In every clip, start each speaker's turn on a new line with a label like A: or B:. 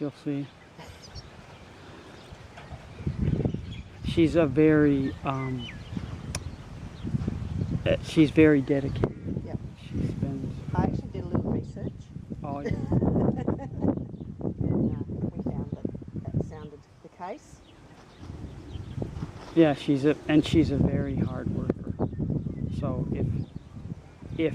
A: you'll see. She's a very, she's very dedicated.
B: Yep.
A: She spends...
B: I actually did a little research.
A: Oh, yeah.
B: And we found that sounded the case.
A: Yeah, she's a very hard worker. So if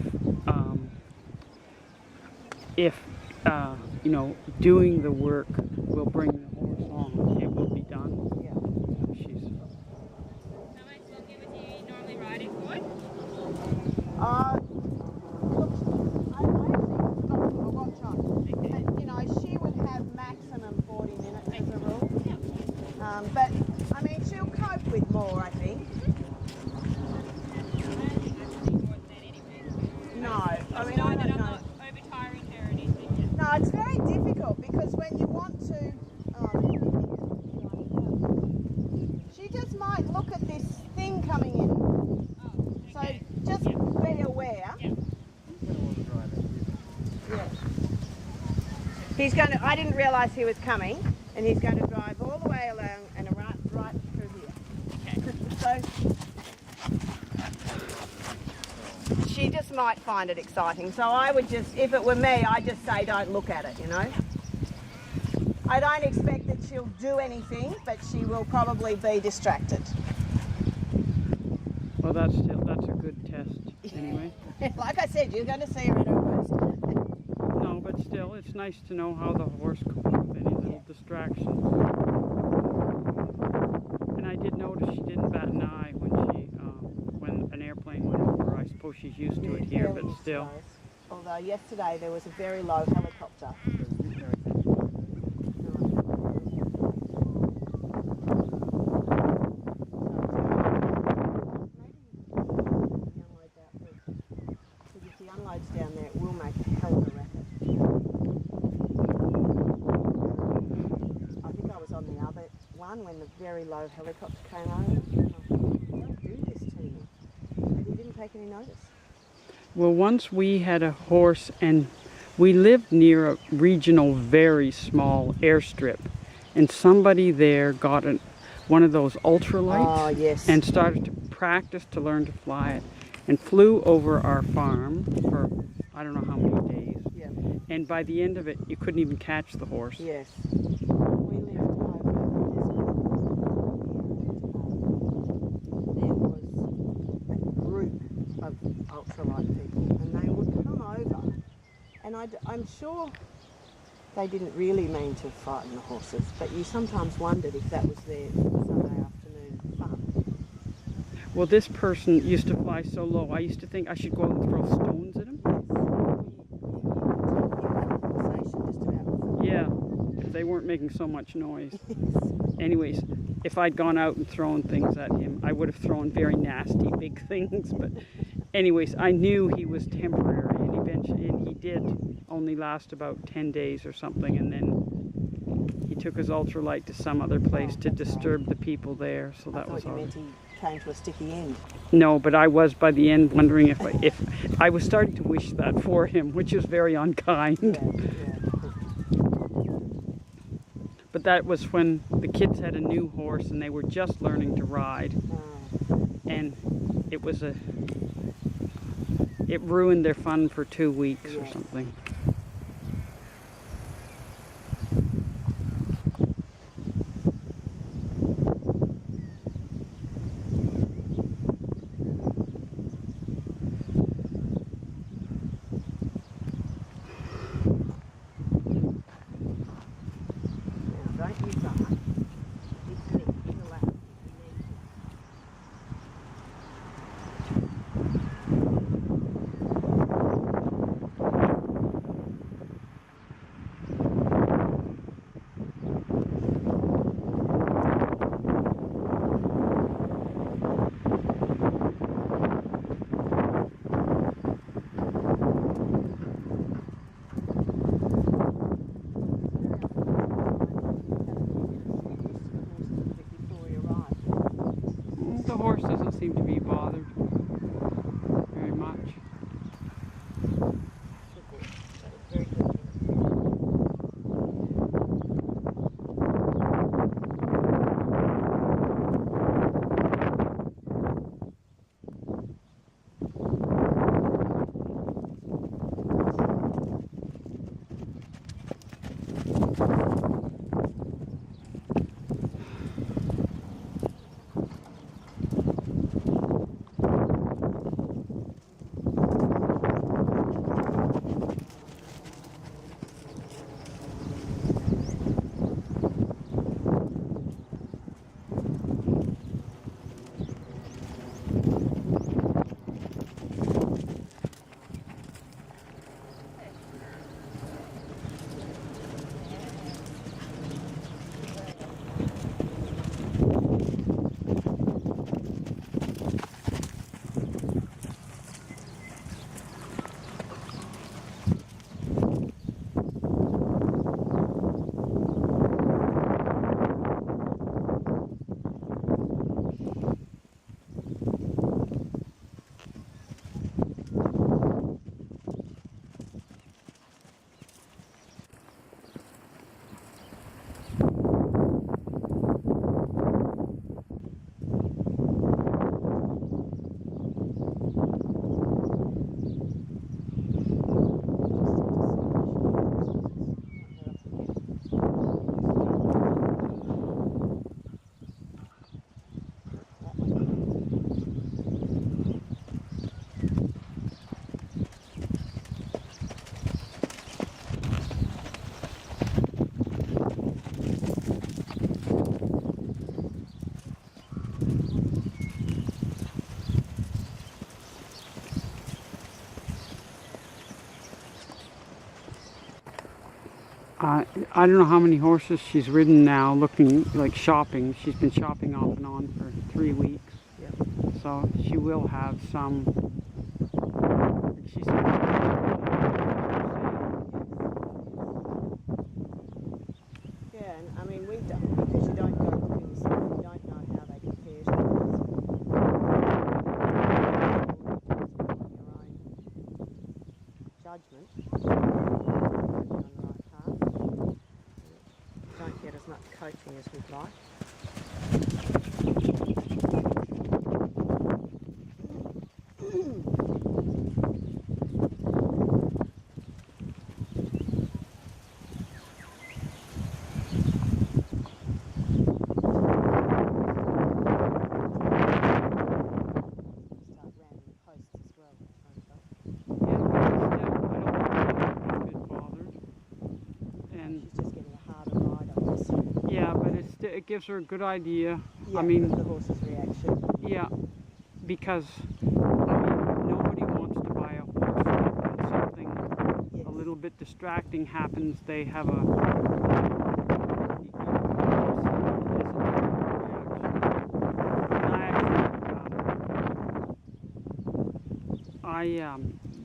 A: you know, doing the work will bring the horse on, it will be done.
B: Yeah.
A: She's...
C: How much longer would you normally ride it for?
B: Look, I actually forgot to put a watch on. But, you know, she would have maximum 40 minutes as a rule. But, I mean, she'll cope with more, I think. No, I mean, I don't know.
C: Overtiring her or anything.
B: No, it's very difficult because when you want to, she just might look at this thing coming in.
C: Oh, okay.
B: So just be aware.
C: Yeah.
B: Yeah. He's going to. I didn't realise he was coming, and he's going to drive all the way along and right through here.
C: Okay.
B: So she just might find it exciting. So I would just, if it were me, I'd just say don't look at it, you know. I don't expect that she'll do anything, but she will probably be distracted.
A: Well, that's a good test anyway.
B: Like I said, you're going to see her at her worst.
A: No, but still, it's nice to know how the horse copes with any little distractions. And I did notice she didn't bat an eye when an airplane went over. I suppose she's used to it here, but still.
B: Although yesterday there was a very low helicopter. If the unload's down there, it will make a hell of a racket. I think I was on the other one when the very low helicopter came over. And I thought, don't do this to me. But he didn't take any notice.
A: Well, once we had a horse, and we lived near a regional, very small airstrip, and somebody there got one of those ultralights.
B: Oh, yes.
A: And started to practice to learn to fly it, and flew over our farm for I don't know how many days.
B: Yeah.
A: And by the end of it, you couldn't even catch the horse.
B: Yes. We lived over there was a group of ultralight people, and they would come over, and I'm sure they didn't really mean to frighten the horses, but you sometimes wondered if that was their Sunday afternoon fun.
A: Well, this person used to fly so low, I used to think I should go out and throw stones at him. Yeah, if they weren't making so much noise. Anyways, if I'd gone out and thrown things at him, I would have thrown very nasty big things. But anyways, I knew he was temporary, and he did only last about 10 days or something, and then he took his ultralight to some other place to disturb the people there. So that was all.
B: I thought you meant he came to a sticky end.
A: No, but I was by the end wondering if I was starting to wish that for him, which is very unkind.
B: Yeah.
A: But that was when the kids had a new horse and they were just learning to ride, and it ruined their fun for 2 weeks or something. I don't know how many horses she's ridden now, looking like shopping. She's been shopping off and on for 3 weeks.
B: Yep.
A: So she will have some. She said,
B: Yeah, and I mean, we don't, because you don't go looking yourself, you don't know how they compare to others. Your own judgment. You're on the right path. Don't get as much coaching as we'd like. Start rounding the posts as well.
A: yeah, but still, I don't think she's a bit bothered. And
B: She's just getting a harder ride on this.
A: yeah, but it gives her a good idea.
B: Yeah,
A: I mean,
B: the horse's reaction.
A: yeah, because I mean, nobody wants to buy a horse when something
B: Yes.
A: a little bit distracting happens. They have a I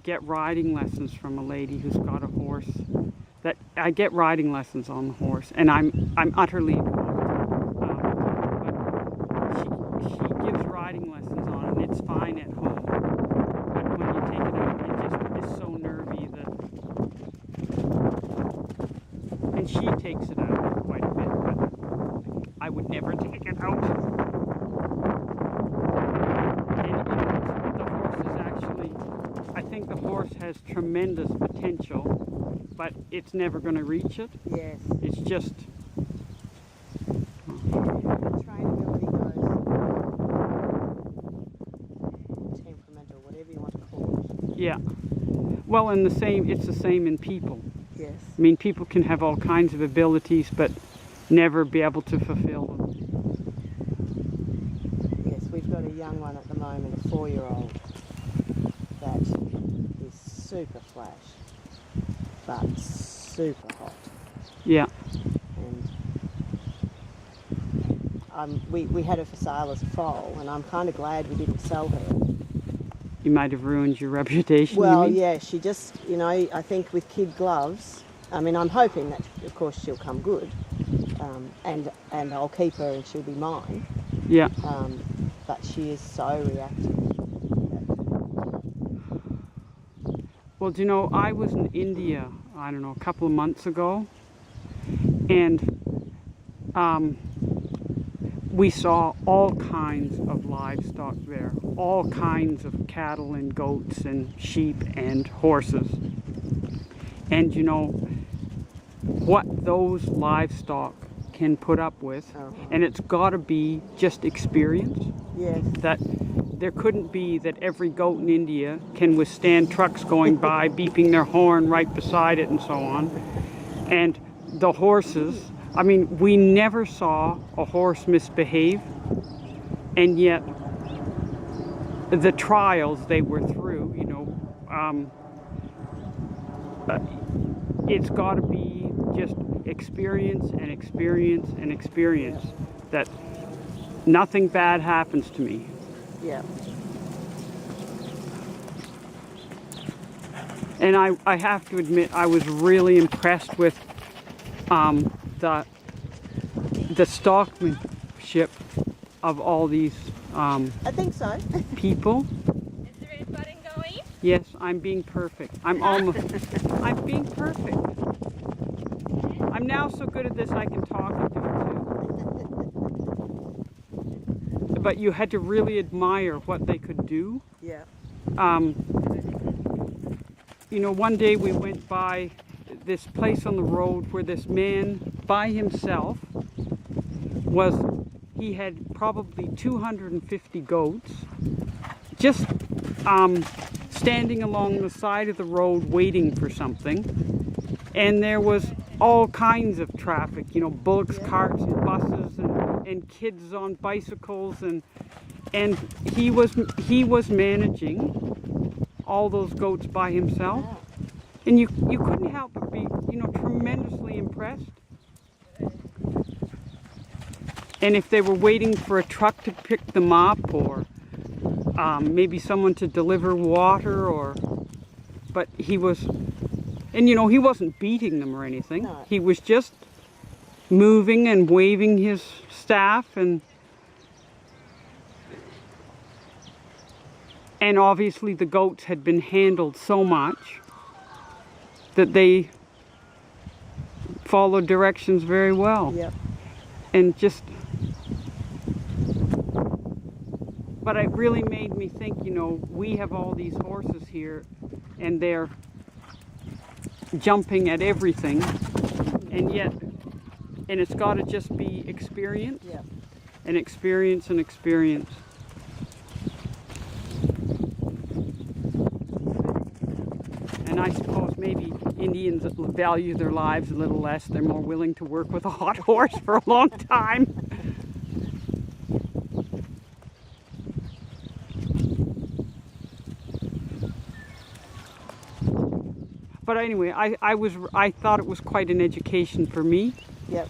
A: get riding lessons from a lady who's got a horse. That I get riding lessons on the horse, and I'm utterly but she gives riding lessons on it, and it's fine at home. But when you take it out, it just is so nervy that, and she takes it out quite a bit, but I would never take it out. And the horse is actually, I think the horse has tremendous potential, but it's never going to reach it.
B: Yes.
A: It's just,
B: Trainability goes temperamental, whatever you want to call it.
A: yeah. Well, and it's the same in people.
B: Yes.
A: I mean, people can have all kinds of abilities, but never be able to fulfill them.
B: Yes, we've got a young one at the moment, a 4-year-old, that is super flash, but super hot.
A: Yeah.
B: And we had her for sale as a foal, and I'm kind of glad we didn't sell her.
A: You might have ruined your reputation.
B: Well,
A: you mean?
B: yeah, she just, you know, I think with kid gloves, I mean, I'm hoping that, of course, she'll come good, and I'll keep her and she'll be mine.
A: Yeah.
B: But she is so reactive.
A: Well, do you know, I was in India, I don't know, a couple of months ago, and we saw all kinds of livestock there, all kinds of cattle and goats and sheep and horses. And you know, what those livestock can put up with, and it's got to be just experience.
B: Yes.
A: That there couldn't be that every goat in India can withstand trucks going by, beeping their horn right beside it and so on. And the horses, I mean, we never saw a horse misbehave, and yet the trials they were through, you know, it's got to be just experience and experience and experience, that nothing bad happens to me.
B: Yeah.
A: And I have to admit, I was really impressed with the stockmanship of all these
B: I think so.
A: people.
C: Is the red button going?
A: Yes, I'm being perfect. I'm being perfect. I'm now so good at this I can talk and do it too. But you had to really admire what they could do.
B: Yeah.
A: You know, one day we went by this place on the road where this man by himself he had probably 250 goats just standing along the side of the road waiting for something. And there was all kinds of traffic, you know, bullocks, carts and buses and kids on bicycles, and he was managing all those goats by himself. And you couldn't help but be, tremendously impressed. And if they were waiting for a truck to pick them up, or maybe someone to deliver water, but he was, and he wasn't beating them or anything.
B: No.
A: He was just moving and waving his staff, and obviously the goats had been handled so much that they followed directions very well.
B: Yep.
A: And just, but it really made me think, we have all these horses here and they're jumping at everything, and it's got to just be experience.
B: Yep.
A: And experience and experience. And I suppose maybe Indians value their lives a little less. They're more willing to work with a hot horse for a long time. But anyway, I thought it was quite an education for me.
B: Yep.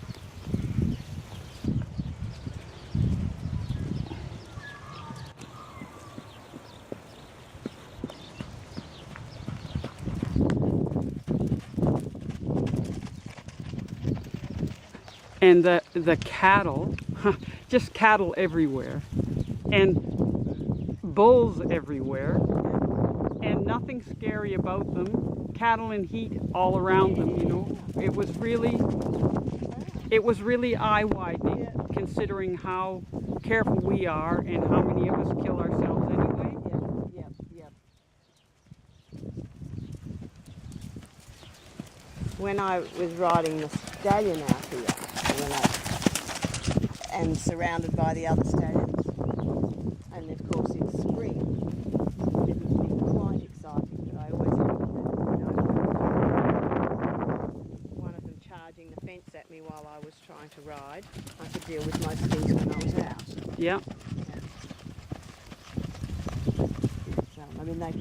A: And the cattle, just cattle everywhere, and bulls everywhere, and nothing scary about them. Cattle in heat all around them, It was really eye-widening, considering how careful we are and how many of us kill ourselves anyway.
B: Yep. When I was riding the stallion out here, and surrounded by the other stallions, and of course it's spring, it didn't be quite exciting, but I always thought that, one of them charging the fence at me while I was trying to ride, I could deal with most things when I was out.
A: Yeah.
B: So, I mean, they're